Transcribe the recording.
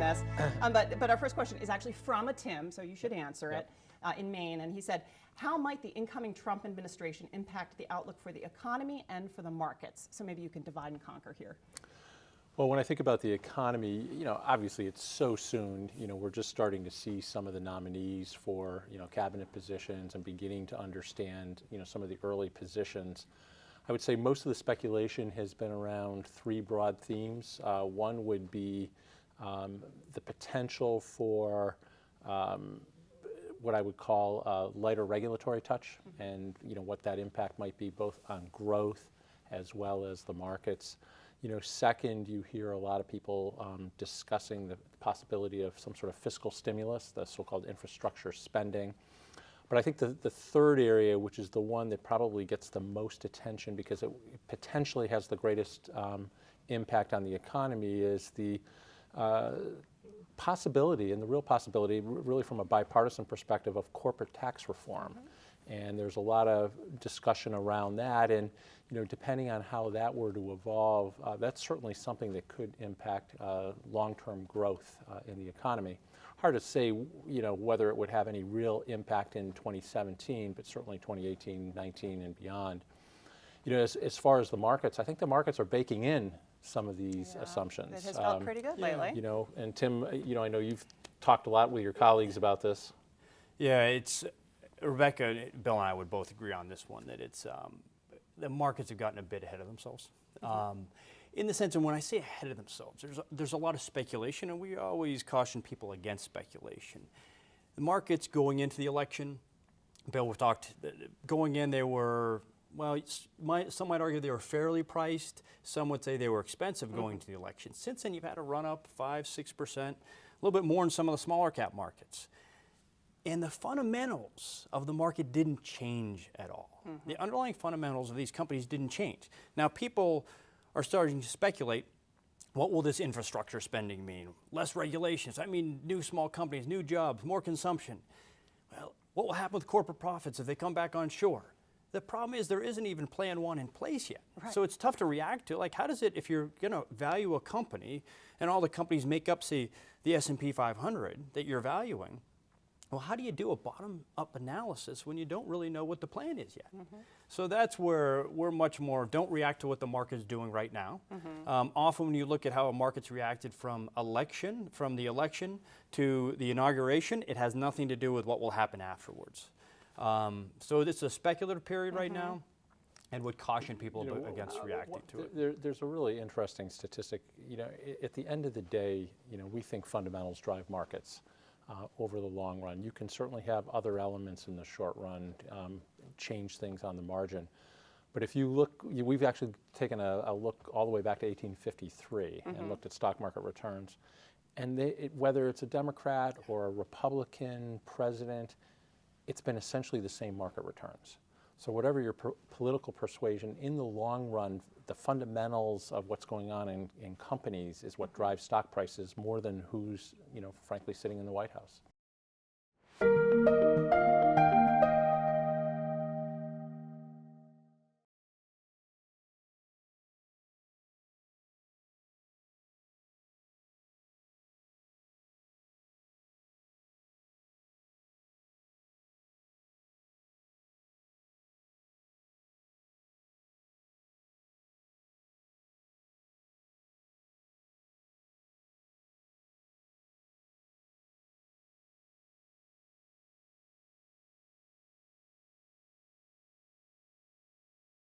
on this. But our first question is actually from a Tim, so you should answer it, in Maine. And he said, how might the incoming Trump administration impact the outlook for the economy and for the markets? So maybe you can divide and conquer here. Well, when I think about the economy, obviously it's so soon. We're just starting to see some of the nominees for, cabinet positions and beginning to understand, some of the early positions. I would say most of the speculation has been around three broad themes. One would be the potential for what I would call a lighter regulatory touch, and what that impact might be both on growth as well as the markets. Second, you hear a lot of people discussing the possibility of some sort of fiscal stimulus, the so-called infrastructure spending. But I think the third area, which is the one that probably gets the most attention because it potentially has the greatest impact on the economy, is the possibility, and the real possibility, really from a bipartisan perspective, of corporate tax reform. And there's a lot of discussion around that, and depending on how that were to evolve, that's certainly something that could impact long-term growth in the economy. Hard to say, whether it would have any real impact in 2017, but certainly 2018, 19, and beyond. As far as the markets, I think the markets are baking in some of these assumptions. It has felt pretty good lately. And Tim, I know you've talked a lot with your colleagues about this. Yeah, Rebecca, Bill and I would both agree on this one, that it's the markets have gotten a bit ahead of themselves. In the sense, and when I say ahead of themselves, there's a lot of speculation, and we always caution people against speculation. The markets going into the election, Bill, we've talked, going in they were, well, some might argue they were fairly priced. Some would say they were expensive going into the election. Since then, you've had a run up 5-6%, a little bit more in some of the smaller cap markets. And the fundamentals of the market didn't change at all. The underlying fundamentals of these companies didn't change. Now, people are starting to speculate, what will this infrastructure spending mean? Less regulations, new small companies, new jobs, more consumption. Well, what will happen with corporate profits if they come back on shore? The problem is there isn't even Plan 1 in place yet. Right. So it's tough to react to. Like, how does it, if you're going to value a company and all the companies make up, say, the S&P 500 that you're valuing, well, how do you do a bottom-up analysis when you don't really know what the plan is yet? So that's where we're much more, don't react to what the market's doing right now. Often when you look at how a market's reacted from the election to the inauguration, it has nothing to do with what will happen afterwards. So it's a speculative period right now, and would caution people against reacting to it. There's a really interesting statistic. At the end of the day, we think fundamentals drive markets. Over the long run. You can certainly have other elements in the short run change things on the margin. But if you look, we've actually taken a look all the way back to 1853 and looked at stock market returns. And whether it's a Democrat or a Republican president, it's been essentially the same market returns. So whatever your political persuasion, in the long run, the fundamentals of what's going on in companies is what drives stock prices more than who's, frankly, sitting in the White House.